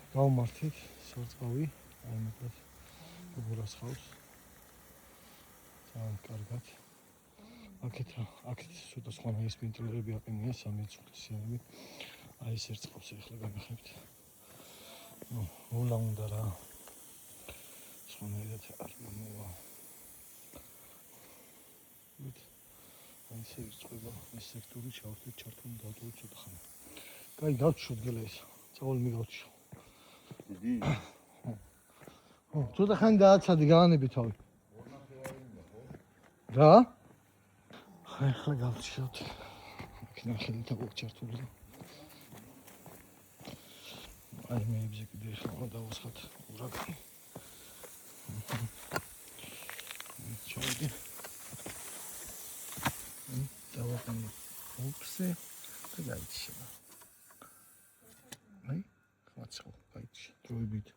გავმართეთ სარწყავი, აი მეტად გუბურას ხავს. ძალიან კარგად. აქეთ ცოტა სხვანა ის პინტროლები აყენია 3-5-სიანები. აი ეს ერთ ყავს ახლა განახებთ. მოლა უნდა რა. სხვანაირად არ გამოვა. აი ეს ერწყება ეს სექტორი ჩავხდით ჩართული დავტოვოთ ცოტა ხანი. კაი, გავჩვით გელა ეს. წავალ მიგავჩი. დიდი? ხო, ცოტა ხანი დააცადი, გაანები თავი. რა? ახლა გავჩვით. ნახეთ თავი ჩართული. აი მეებზე კიდე ახლა დავუსხათ ურაგანი. ჩავდი. დავაყენე ოფსე და გაიჩინა. აი, ხმაცხო, გაიჩი. დროებით